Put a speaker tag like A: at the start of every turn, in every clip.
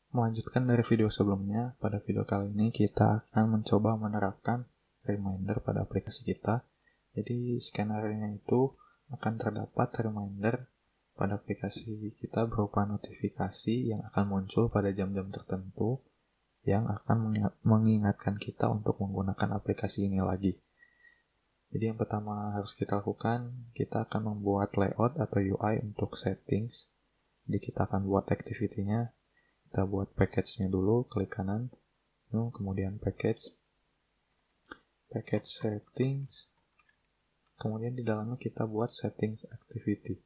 A: Melanjutkan dari video sebelumnya, pada video kali ini kita akan mencoba menerapkan reminder pada aplikasi kita. Jadi skenario-nya itu akan terdapat reminder pada aplikasi kita berupa notifikasi yang akan muncul pada jam-jam tertentu yang akan mengingatkan kita untuk menggunakan aplikasi ini lagi. Jadi yang pertama harus kita lakukan, kita akan membuat layout atau UI untuk settings. Jadi kita akan buat activity-nya. Kita buat package-nya dulu, klik kanan, kemudian package settings, kemudian di dalamnya kita buat settings activity.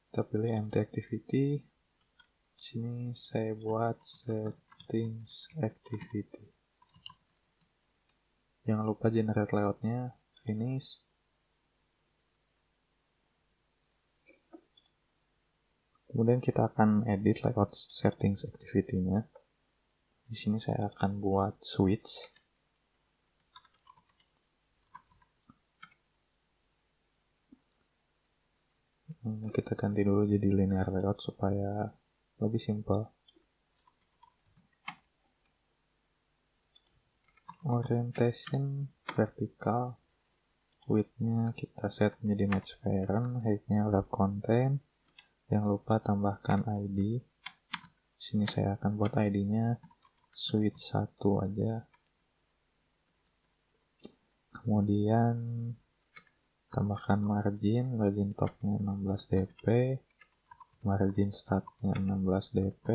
A: Kita pilih empty activity, sini saya buat settings activity. Jangan lupa generate layout-nya, finish. Kemudian kita akan edit layout settings activity-nya. Di sini saya akan buat switch. Kita ganti dulu jadi linear layout supaya lebih simple. Orientation vertikal. Width-nya kita set menjadi match parent, height-nya wrap content. Jangan lupa tambahkan ID. Sini saya akan buat ID-nya switch 1 aja. Kemudian tambahkan margin top-nya 16 dp, margin start-nya 16 dp,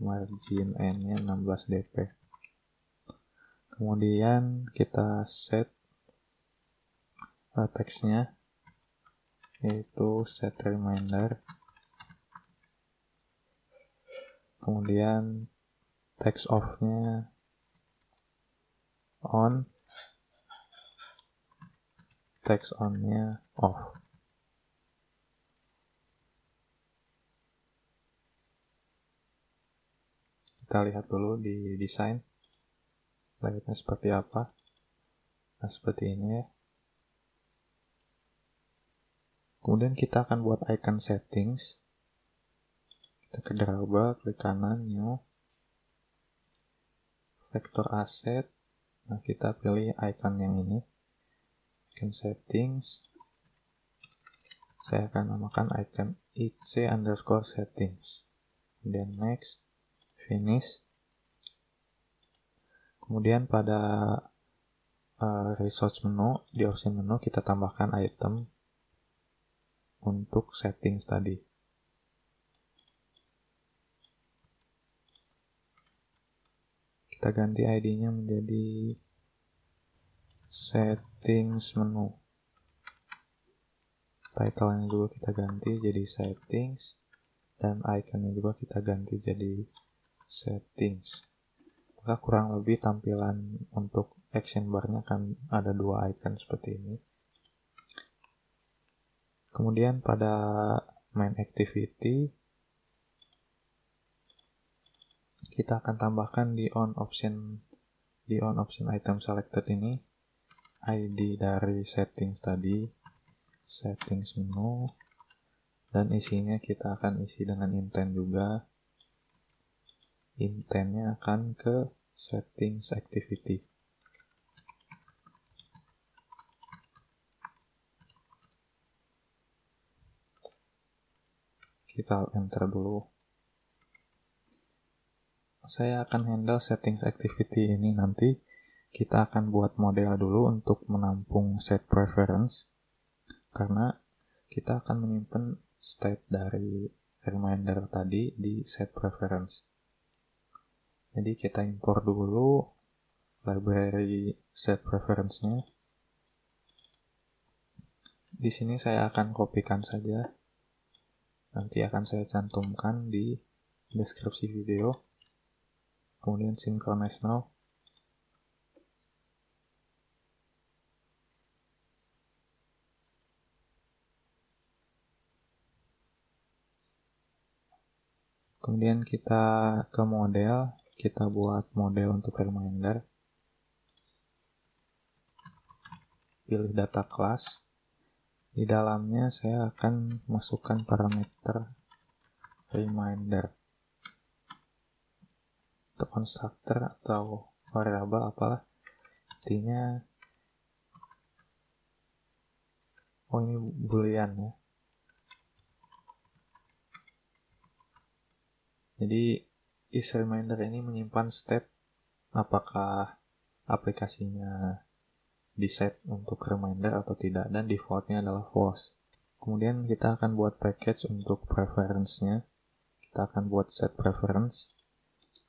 A: margin end-nya 16 dp. Kemudian kita set text-nya, yaitu set reminder. Kemudian text off-nya on, text on-nya off. Kita lihat dulu di desain layoutnya seperti apa. Nah, seperti ini ya. Kemudian kita akan buat icon settings. Kita ke drawbar, klik kanan, new, vector asset. Nah, kita pilih icon yang ini, icon settings. Saya akan namakan icon IC_settings. Kemudian next, finish. Kemudian pada resource menu, di option menu kita tambahkan item untuk settings tadi. Kita ganti ID-nya menjadi settings menu. Title-nya juga kita ganti jadi settings, dan icon-nya juga kita ganti jadi settings. Maka kurang lebih tampilan untuk action bar-nya akan ada dua icon seperti ini. Kemudian pada main activity kita akan tambahkan di on option item selected ini ID dari settings tadi, settings menu, dan isinya kita akan isi dengan intent juga. Intentnya akan ke settings activity. Kita enter dulu. Saya akan handle settings activity ini nanti. Kita akan buat model dulu untuk menampung set preference, karena kita akan menyimpan state dari reminder tadi di set preference. Jadi kita impor dulu library set preference-nya. Di sini saya akan kopikan saja. Nanti akan saya cantumkan di deskripsi video. Kemudian synchronize now. Kemudian kita ke model, kita buat model untuk reminder. Pilih data class. Di dalamnya saya akan masukkan parameter reminder. Untuk constructor atau variable apalah, intinya ini boolean ya. Jadi isReminder ini menyimpan state apakah aplikasinya diset untuk reminder atau tidak, dan defaultnya adalah false. Kemudian kita akan buat package untuk preference-nya. Kita akan buat set preference,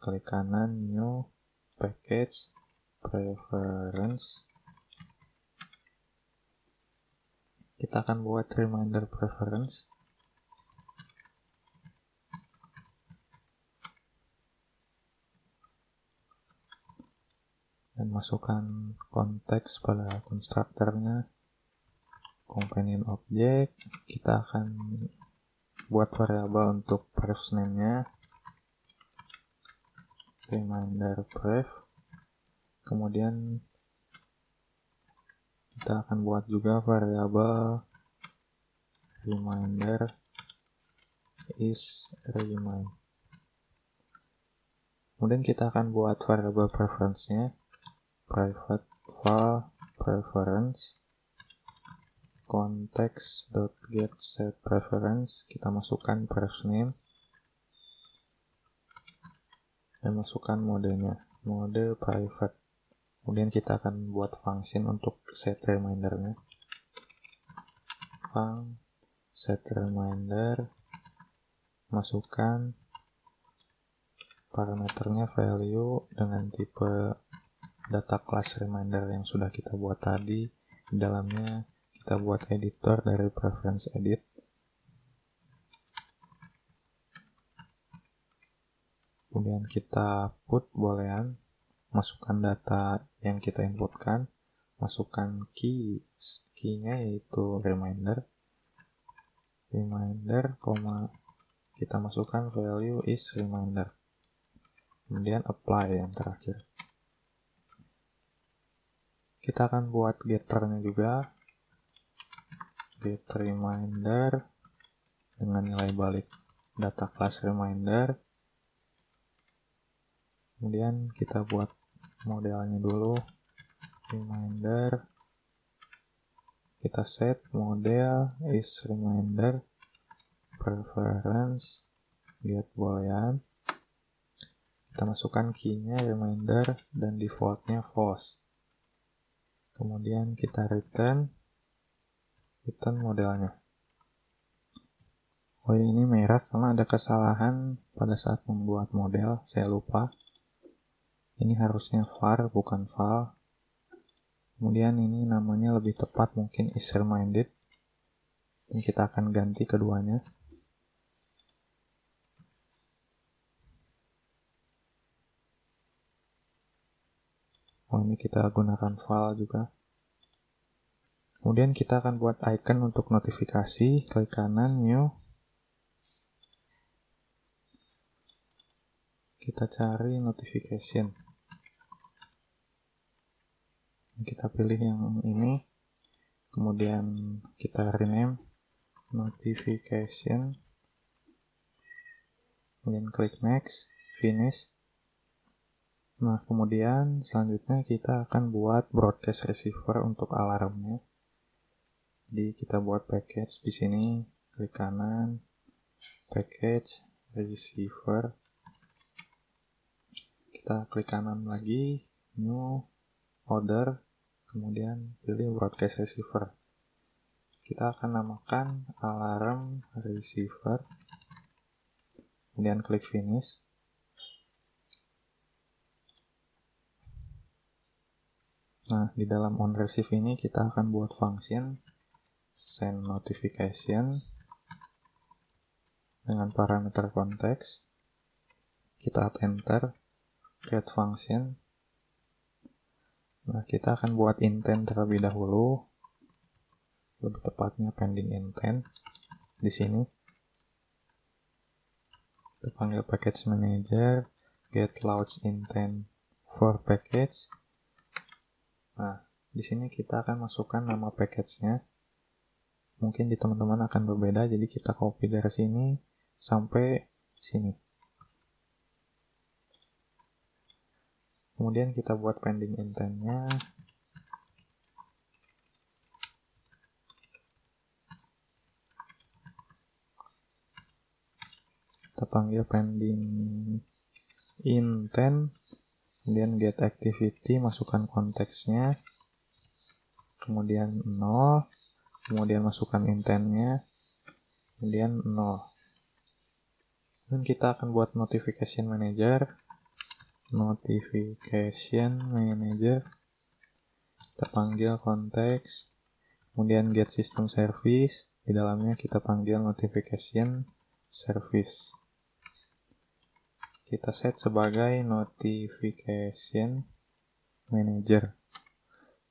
A: klik kanan, new, package, preference. Kita akan buat reminder preference. Dan masukkan konteks pada konstruktornya, companion object. Kita akan buat variabel untuk pref name-nya, reminder pref. Kemudian kita akan buat juga variabel reminder is remind. Kemudian kita akan buat variabel preference-nya, private var preference context.getSetPreference. Kita masukkan pref name dan masukkan modenya, mode private. Kemudian kita akan buat function untuk set remindernya, func set reminder, masukkan parameternya value dengan tipe data class reminder yang sudah kita buat tadi. Di dalamnya kita buat editor dari preference edit. Kemudian kita put boolean, masukkan data yang kita inputkan, masukkan key-nya yaitu reminder, kita masukkan value is reminder. Kemudian apply yang terakhir. Kita akan buat getternya juga, get reminder dengan nilai balik data class reminder. Kemudian kita buat modelnya dulu, reminder. Kita set model is reminder, preference, get boolean. Kita masukkan key-nya reminder dan defaultnya false. Kemudian kita return modelnya. Ini merah karena ada kesalahan pada saat membuat model, saya lupa. Ini harusnya var bukan val. Kemudian ini namanya lebih tepat mungkin isReminded. Dan kita akan ganti keduanya. Ini kita gunakan val juga. Kemudian kita akan buat icon untuk notifikasi, klik kanan, new. Kita cari notification. Kita pilih yang ini. Kemudian kita rename notification. Kemudian klik next, finish. Nah, kemudian selanjutnya kita akan buat broadcast receiver untuk alarmnya. Jadi kita buat package di sini, klik kanan, package receiver. Kita klik kanan lagi, new order, kemudian pilih broadcast receiver. Kita akan namakan alarm receiver. Kemudian klik finish. Nah, di dalam onReceive ini kita akan buat function send notification dengan parameter konteks. Kita add enter, create function. Nah, kita akan buat intent terlebih dahulu, lebih tepatnya pending intent. Di sini kita panggil package manager, get launch intent for package. Nah, di sini kita akan masukkan nama package-nya. Mungkin di teman-teman akan berbeda, jadi kita copy dari sini sampai sini. Kemudian kita buat pending intent-nya. Kita panggil pending intent, kemudian get activity, masukkan konteksnya, kemudian 0, kemudian masukkan intentnya, kemudian 0. Dan kita akan buat notification manager. Kita panggil konteks, kemudian get system service, di dalamnya kita panggil notification service. Kita set sebagai notification manager.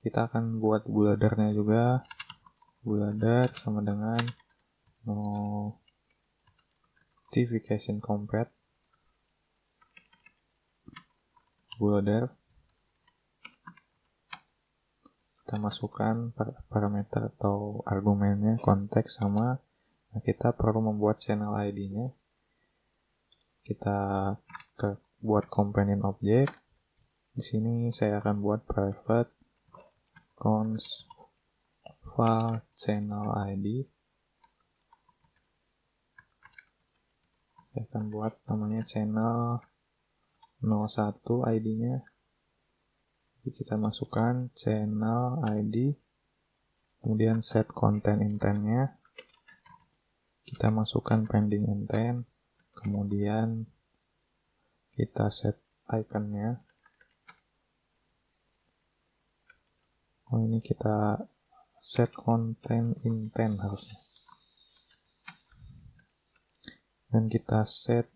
A: Kita akan buat buildernya juga. Builder sama dengan notification compat builder. Kita masukkan parameter atau argumennya, konteks sama. Nah, kita perlu membuat channel ID-nya. Kita buat companion object. Di sini saya akan buat private const file channel ID. Saya akan buat namanya channel 01 ID-nya. Jadi kita masukkan channel ID, kemudian set content intent-nya. Kita masukkan pending intent, kemudian kita set icon-nya. Ini kita set content intent harusnya. Dan kita set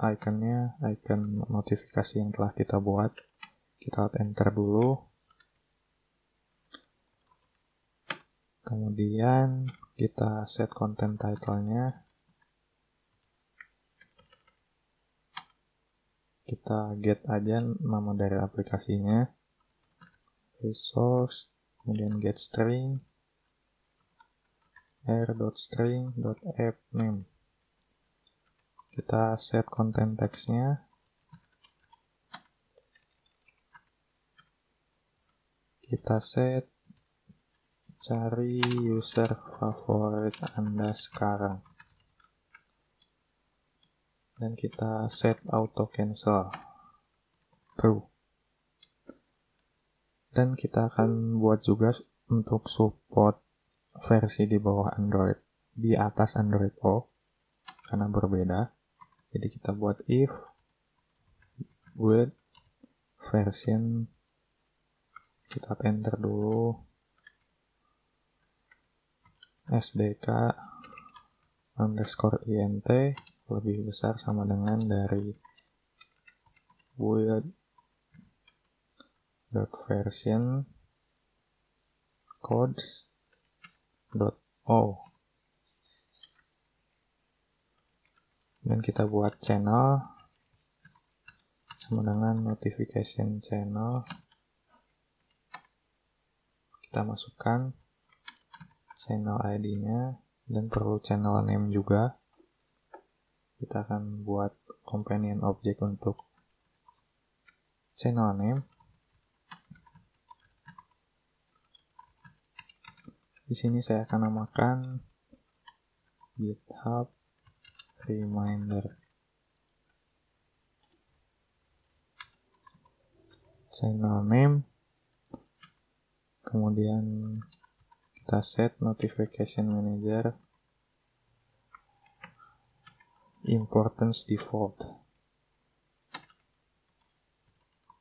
A: icon-nya, icon notifikasi yang telah kita buat. Kita enter dulu. Kemudian kita set content title-nya. Kita get aja nama dari aplikasinya. Resource, kemudian get string, r.string.app name. Kita set content text-nya. Kita set cari user favorit Anda sekarang. Dan kita set auto cancel true. Dan kita akan buat juga untuk support versi di bawah Android, di atas Android O, karena berbeda. Jadi kita buat if with version, kita enter dulu SDK _int lebih besar sama dengan dari build.version codes.o. Dan kita buat channel sama dengan notification channel. Kita masukkan channel ID-nya dan perlu channel name juga. Kita akan buat companion object untuk channel name. Di sini saya akan namakan GitHub Reminder. Channel name. Kemudian kita set notification manager importance default.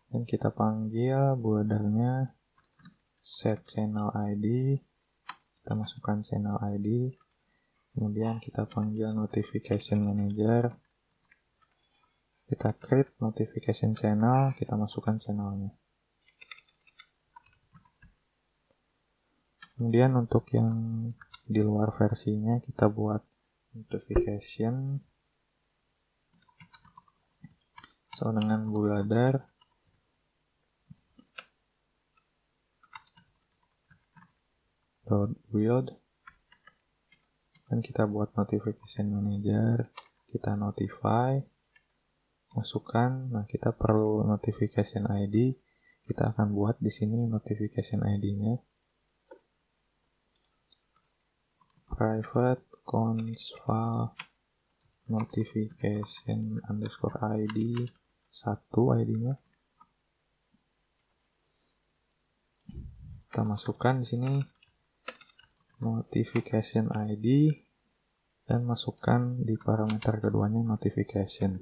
A: Dan kita panggil buildernya set channel ID. Kita masukkan channel ID. Kemudian kita panggil notification manager. Kita create notification channel, kita masukkan channelnya. Kemudian untuk yang di luar versinya kita buat notification sama dengan builder .build. Dan kita buat notification manager, kita notify, masukkan. Nah, kita perlu notification ID. Kita akan buat di sini notification ID-nya. Private consval notification underscore ID 1 ID-nya. Kita masukkan di sini notification ID dan masukkan di parameter keduanya notification.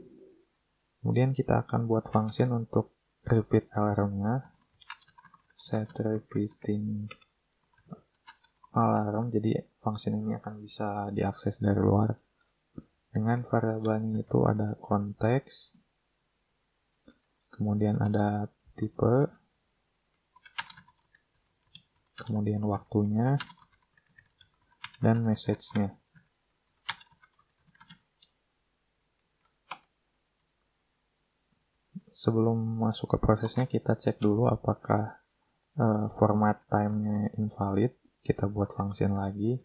A: Kemudian kita akan buat function untuk repeat alarmnya. Set repeating alarm, jadi function ini akan bisa diakses dari luar. Dengan variabelnya itu ada konteks, kemudian ada tipe, kemudian waktunya, dan message-nya. Sebelum masuk ke prosesnya, kita cek dulu apakah format time-nya invalid. Kita buat function lagi.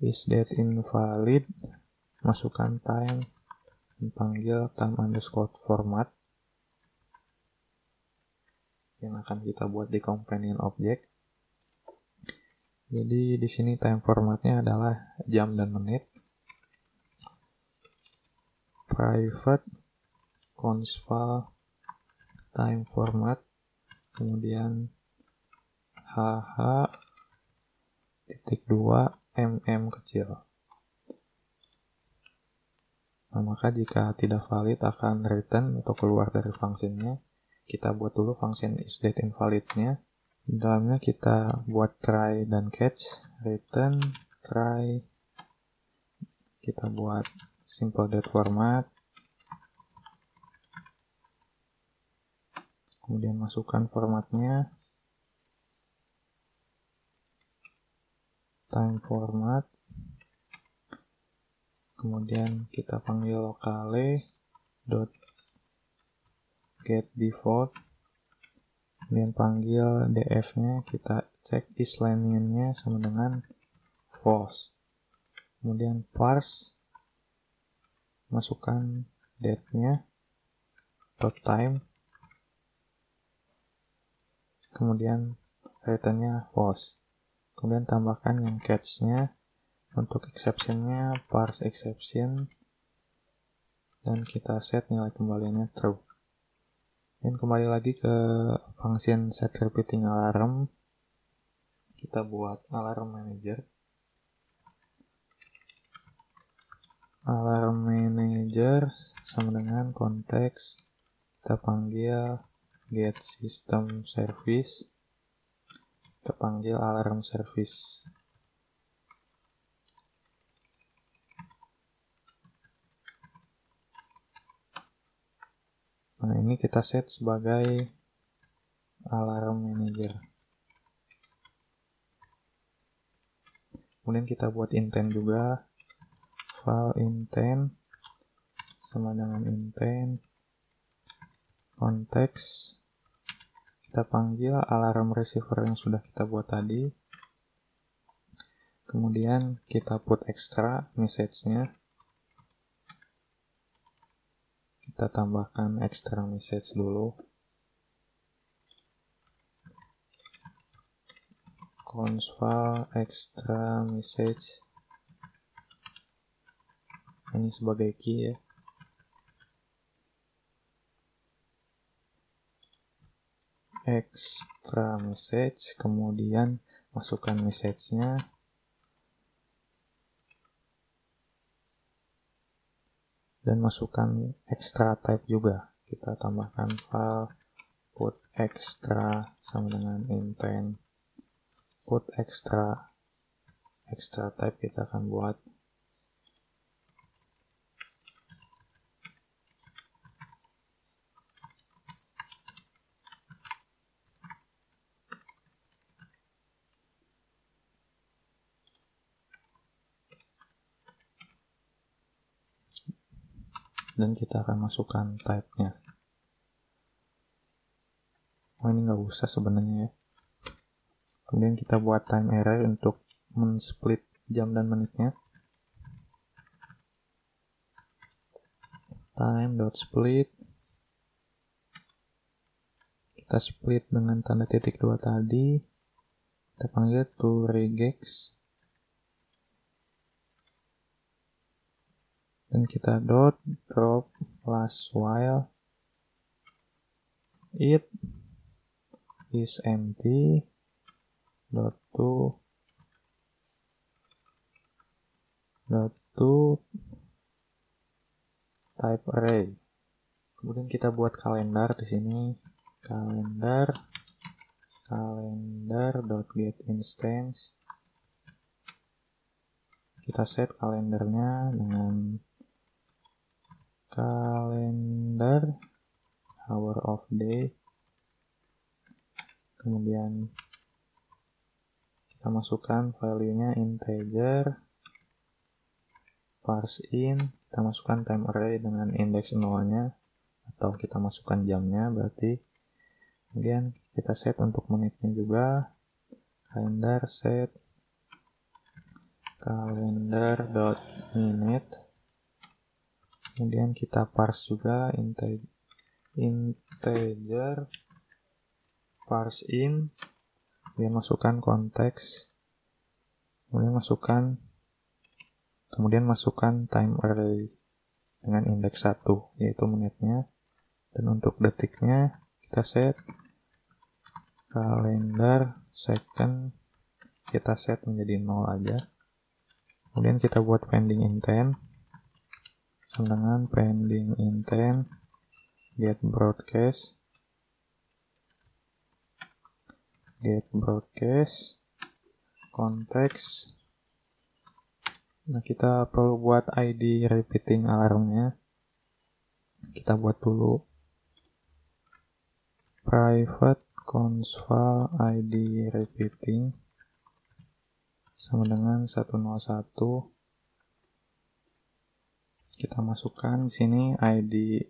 A: Is that invalid? Masukkan time, panggil time underscore format yang akan kita buat di companion object. Jadi di sini time formatnya adalah jam dan menit. Private consval time format, kemudian hh.2 kecil. Nah, maka jika tidak valid akan return atau keluar dari fungsinya. Kita buat dulu function isDateInvalid-nya. Di dalamnya kita buat try dan catch, return try. Kita buat simple date format. Kemudian masukkan formatnya, time format, kemudian kita panggil locale dot get default, kemudian panggil df-nya, kita cek isLenian-nya sama dengan false, kemudian parse, masukkan date-nya, dot time, kemudian return-nya false. Kemudian tambahkan yang catch-nya, untuk exception-nya parse exception, dan kita set nilai kembaliannya true. Dan kembali lagi ke function set repeating alarm, kita buat alarm manager. Alarm manager sama dengan konteks, kita panggil get system service, kita panggil alarm service. Nah, ini kita set sebagai alarm manager. Kemudian kita buat intent juga, file intent sama dengan intent konteks, kita panggil alarm receiver yang sudah kita buat tadi. Kemudian kita put extra message-nya, kita tambahkan extra message dulu, consval extra message, ini sebagai key ya. Extra message, kemudian masukkan message-nya, dan masukkan extra type juga. Kita tambahkan file put extra sama dengan intent put extra type kita akan buat dan kita akan masukkan type-nya. Oh, ini nggak usah sebenarnya ya. Kemudian kita buat time array untuk men-split jam dan menitnya. time.split, kita split dengan tanda titik 2 tadi, kita panggil to regex, dan kita dot drop last while it is empty dot to type array. Kemudian kita buat kalender di sini, kalender dot get instance. Kita set kalendernya dengan kalender hour of day. Kemudian kita masukkan value-nya integer, parse in, kita masukkan time array dengan index 0-nya, atau kita masukkan jamnya berarti. Kemudian kita set untuk menitnya juga, kalender set calendar.minute. Kemudian kita parse juga integer parse in, kemudian masukkan konteks, kemudian masukkan time array dengan indeks 1 yaitu menitnya, dan untuk detiknya kita set kalender second, kita set menjadi 0 aja. Kemudian kita buat pending intent dengan pending intent get broadcast konteks. Nah, kita perlu buat ID repeating alarmnya. Kita buat dulu private consval ID repeating sama dengan 101. Kita masukkan di sini ID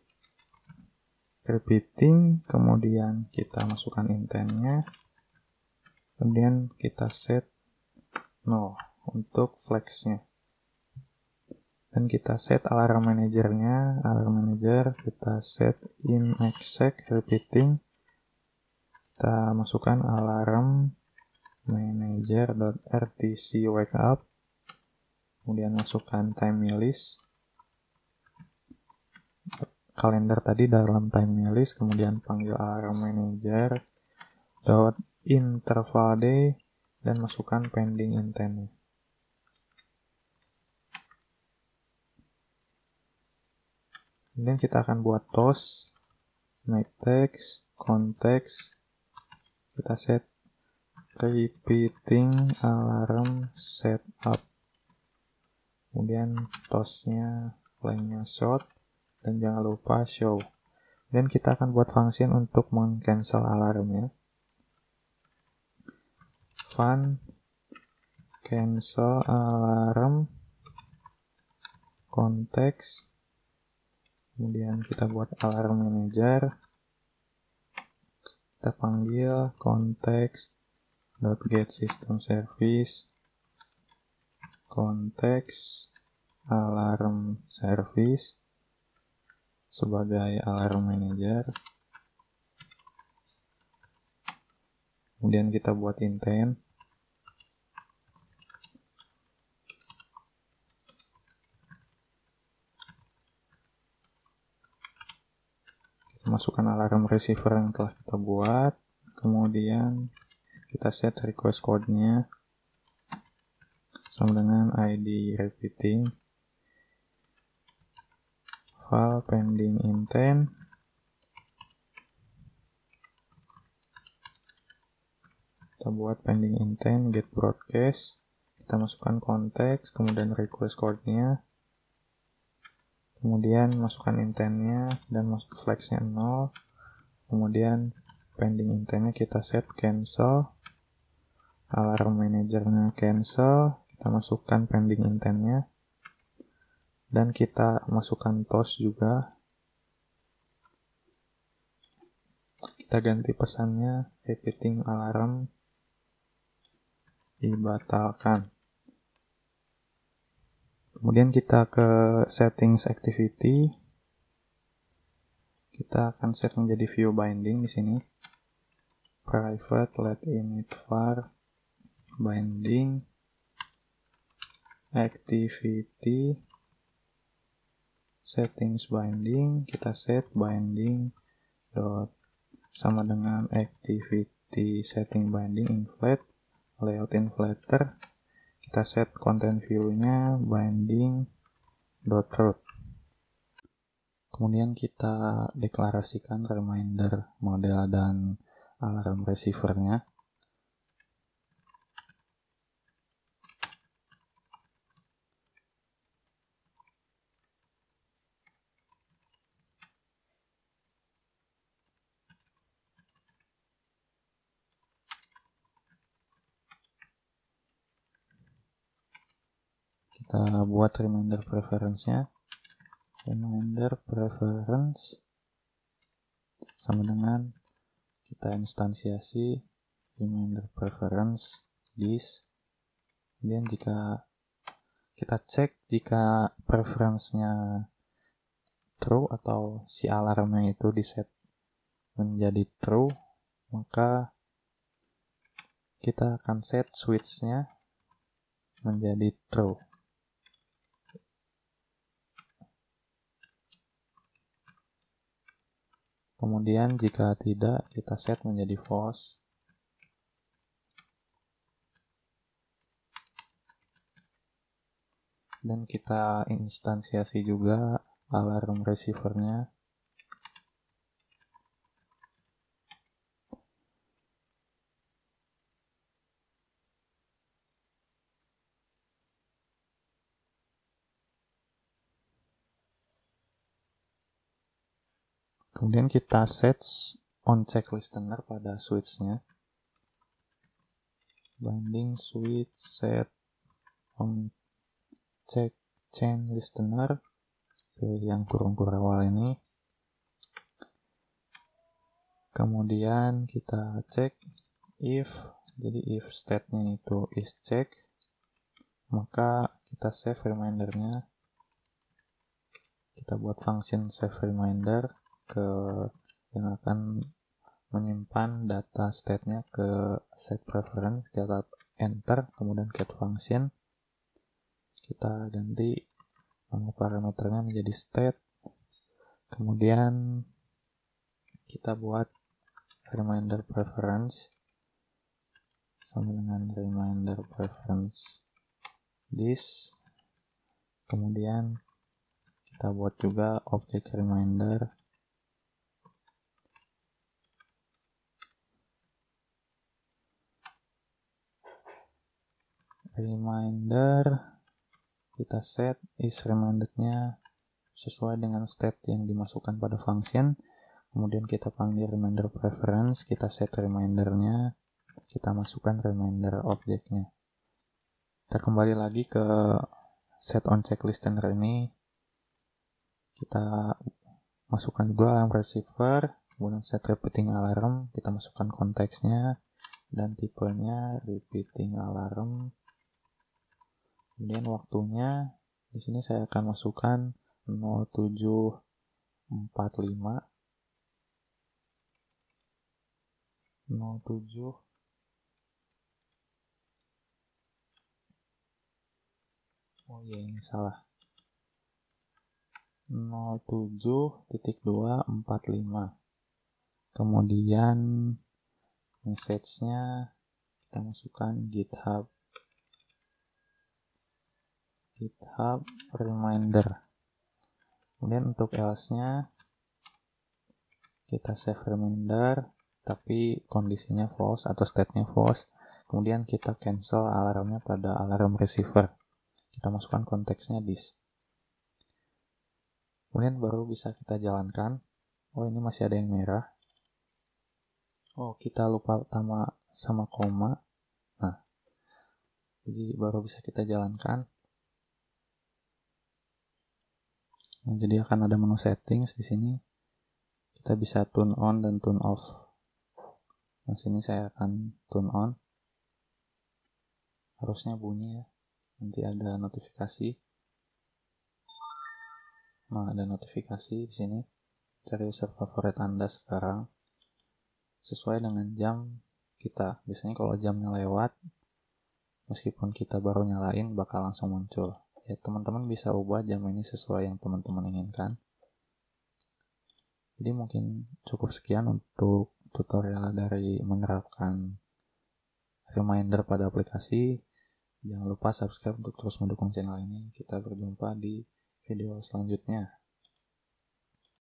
A: repeating, kemudian kita masukkan intentnya, kemudian kita set 0 untuk flagsnya, dan kita set alarm manajernya. Alarm manager kita set in exec repeating, kita masukkan alarm manager.rtc wake up, kemudian masukkan time list kalender tadi dalam time list, kemudian panggil alarm manager .interval day dan masukkan pending intent. Kemudian kita akan buat toast make text context, kita set repeating alarm setup, kemudian toastnya lengthnya short, dan jangan lupa show. Dan kita akan buat function untuk meng-cancel alarmnya. Fun cancel alarm konteks, kemudian kita buat alarm manager, kita panggil konteks.get system service konteks alarm service sebagai alarm manager. Kemudian kita buat intent. Kita masukkan alarm receiver yang telah kita buat. Kemudian kita set request code-nya sama dengan ID repeating. File pending intent, kita buat pending intent get broadcast, kita masukkan konteks, kemudian request code-nya, kemudian masukkan intentnya dan masuk flagsnya 0, kemudian pending intentnya kita set cancel, alarm manajernya cancel, kita masukkan pending intentnya, dan kita masukkan toast juga. Kita ganti pesannya repeating alarm dibatalkan. Kemudian kita ke settings activity, kita akan set menjadi view binding di sini. Private let init var binding activity settings binding, kita set binding dot sama dengan activity setting binding inflate layout inflater, kita set content view-nya binding dot root. Kemudian kita deklarasikan reminder model dan alarm receiver-nya. Kita buat reminder preference-nya. Reminder preference sama dengan kita instansiasi reminder preference this. Kemudian jika kita cek jika preference-nya true atau si alarmnya itu diset menjadi true, maka kita akan set switch-nya menjadi true. Kemudian jika tidak, kita set menjadi false. Dan kita instansiasi juga alarm receiver-nya. Kemudian kita set on check listener pada switch-nya. Binding switch set on check chain listener. Pilih yang kurung-kurung awal ini. Kemudian kita cek if, jadi if state-nya itu is check, maka kita save reminder-nya. Kita buat function save reminder yang akan menyimpan data state-nya ke set preference. Kita enter, kemudian get function, kita ganti nama parameternya menjadi state, kemudian kita buat reminder preference sama dengan reminder preference this, kemudian kita buat juga objek reminder kita set is reminder-nya sesuai dengan state yang dimasukkan pada function. Kemudian kita panggil reminder preference, kita set reminder-nya, kita masukkan reminder objeknya. Kita kembali lagi ke set on check listener ini, kita masukkan juga alarm receiver, kemudian set repeating alarm, kita masukkan konteksnya dan tipenya repeating alarm. Kemudian waktunya di sini saya akan masukkan 07.45 07 oh iya ini salah 07.245. Kemudian message-nya kita masukkan GitHub reminder. Kemudian untuk else-nya kita save reminder tapi kondisinya false atau state-nya false. Kemudian kita cancel alarmnya pada alarm receiver. Kita masukkan konteksnya this. Kemudian baru bisa kita jalankan. Oh ini masih ada yang merah. Oh kita lupa sama koma. Nah, jadi baru bisa kita jalankan. Nah, jadi akan ada menu settings di sini. Kita bisa turn on dan turn off. Nah, sini saya akan turn on. Harusnya bunyi ya. Nanti ada notifikasi. Nah, ada notifikasi di sini. cari user favorit Anda sekarang sesuai dengan jam kita. Biasanya kalau jamnya lewat, meskipun kita baru nyalain bakal langsung muncul. Ya, teman-teman bisa ubah jam ini sesuai yang teman-teman inginkan. Jadi mungkin cukup sekian untuk tutorial dari menerapkan reminder pada aplikasi. Jangan lupa subscribe untuk terus mendukung channel ini. Kita berjumpa di video selanjutnya.